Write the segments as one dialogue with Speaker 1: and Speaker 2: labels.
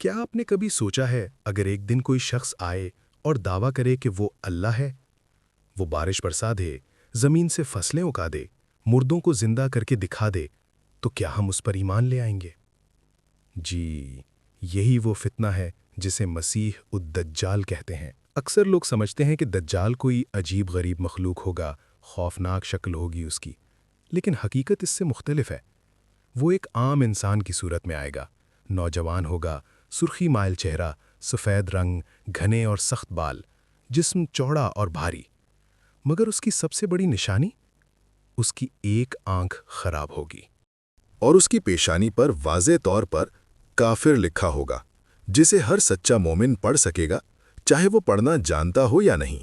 Speaker 1: کیا آپ نے کبھی سوچا ہے اگر ایک دن کوئی شخص آئے اور دعویٰ کرے کہ وہ اللہ ہے؟ وہ بارش برسا دے، زمین سے فصلیں اگا دے، مردوں کو زندہ کر کے دکھا دے، تو کیا ہم اس پر ایمان لے آئیں گے؟ جی، یہی وہ فتنہ ہے جسے مسیح الدجال کہتے ہیں۔ اکثر لوگ سمجھتے ہیں کہ دجال کوئی عجیب غریب مخلوق ہوگا، خوفناک شکل ہوگی اس کی، لیکن حقیقت اس سے مختلف ہے۔ وہ ایک عام انسان کی صورت میں آئے گا، نوجوان ہوگا، سرخی مائل چہرہ، سفید رنگ، گھنے اور سخت بال، جسم چوڑا اور بھاری۔ مگر اس کی سب سے بڑی نشانی، اس کی ایک آنکھ خراب ہوگی۔
Speaker 2: اور اس کی پیشانی پر واضح طور پر کافر لکھا ہوگا، جسے ہر سچا مومن پڑھ سکے گا، چاہے وہ پڑھنا جانتا ہو یا نہیں۔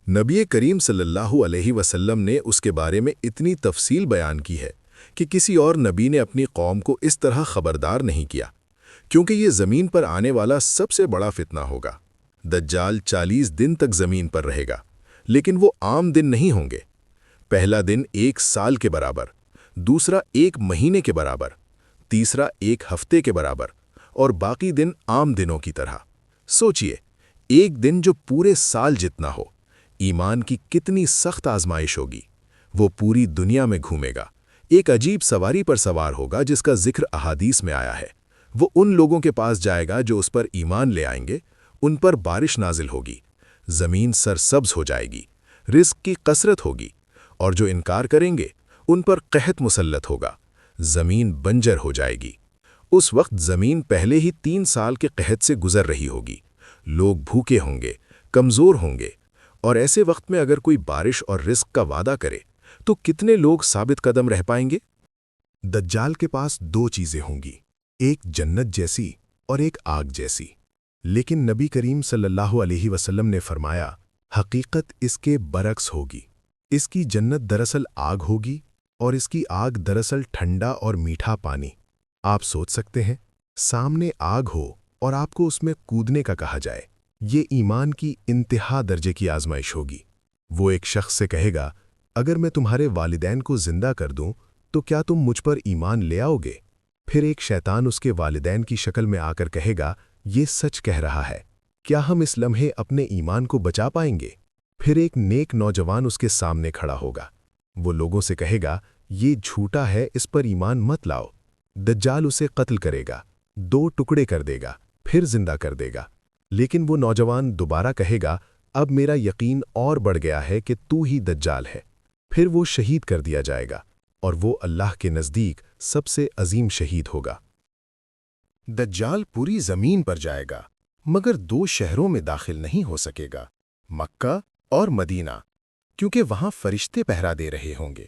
Speaker 2: نبی کریم صلی اللہ علیہ وسلم نے اس کے بارے میں اتنی تفصیل بیان کی ہے کہ کسی اور نبی نے اپنی قوم کو اس طرح خبردار نہیں کیا، کیونکہ یہ زمین پر آنے والا سب سے بڑا فتنہ ہوگا۔ دجال 40 دن تک زمین پر رہے گا، لیکن وہ عام دن نہیں ہوں گے۔ پہلا دن 1 سال کے برابر، دوسرا 1 مہینے کے برابر، تیسرا 1 ہفتے کے برابر، اور باقی دن عام دنوں کی طرح۔ سوچئے، ایک دن جو پورے سال جتنا ہو، ایمان کی کتنی سخت آزمائش ہوگی۔ وہ پوری دنیا میں گھومے گا، ایک عجیب سواری پر سوار ہوگا جس کا ذکر احادیث میں آیا ہے۔ وہ ان لوگوں کے پاس جائے گا جو اس پر ایمان لے آئیں گے، ان پر بارش نازل ہوگی، زمین سرسبز ہو جائے گی، رزق کی کثرت ہوگی، اور جو انکار کریں گے ان پر قحط مسلط ہوگا، زمین بنجر ہو جائے گی۔ اس وقت زمین پہلے ہی 3 سال کے قحط سے گزر رہی ہوگی، لوگ بھوکے ہوں گے، کمزور ہوں گے، اور ایسے وقت میں اگر کوئی بارش اور رزق کا وعدہ کرے تو کتنے لوگ ثابت قدم رہ پائیں گے؟
Speaker 1: دجال کے پاس 2 چیزیں ہوں گی، ایک جنت جیسی اور ایک آگ جیسی، لیکن نبی کریم صلی اللہ علیہ وسلم نے فرمایا، حقیقت اس کے برعکس ہوگی۔ اس کی جنت دراصل آگ ہوگی اور اس کی آگ دراصل ٹھنڈا اور میٹھا پانی۔ آپ سوچ سکتے ہیں، سامنے آگ ہو اور آپ کو اس میں کودنے کا کہا جائے، یہ ایمان کی انتہا درجے کی آزمائش ہوگی۔ وہ ایک شخص سے کہے گا، اگر میں تمہارے والدین کو زندہ کر دوں تو کیا تم مجھ پر ایمان لے آؤ گے؟ پھر ایک شیطان اس کے والدین کی شکل میں آ کر کہے گا، یہ سچ کہہ رہا ہے، کیا ہم اس لمحے اپنے ایمان کو بچا پائیں گے؟ پھر ایک نیک نوجوان اس کے سامنے کھڑا ہوگا، وہ لوگوں سے کہے گا، یہ جھوٹا ہے، اس پر ایمان مت لاؤ۔ دجال اسے قتل کرے گا، 2 ٹکڑے کر دے گا، پھر زندہ کر دے گا، لیکن وہ نوجوان دوبارہ کہے گا، اب میرا یقین اور بڑھ گیا ہے کہ تو ہی دجال ہے۔ پھر وہ شہید کر دیا جائے گا، اور وہ اللہ کے نزدیک سب سے عظیم شہید ہوگا۔ دجال پوری زمین پر جائے گا، مگر 2 شہروں میں داخل نہیں ہو سکے گا، مکہ اور مدینہ، کیونکہ وہاں فرشتے پہرا دے رہے ہوں گے۔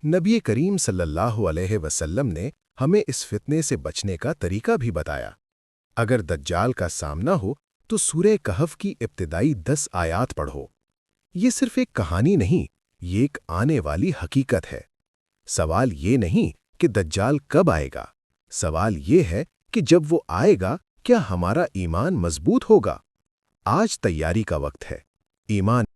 Speaker 1: نبی کریم صلی اللہ علیہ وسلم نے ہمیں اس فتنے سے بچنے کا طریقہ بھی بتایا۔ اگر دجال کا سامنا ہو تو سورہ کہف کی ابتدائی 10 آیات پڑھو۔ یہ صرف ایک کہانی نہیں، یہ ایک آنے والی حقیقت ہے۔ سوال یہ نہیں کہ دجال کب آئے گا، سوال یہ ہے کہ جب وہ آئے گا کیا ہمارا ایمان مضبوط ہوگا؟ آج تیاری کا وقت ہے، ایمان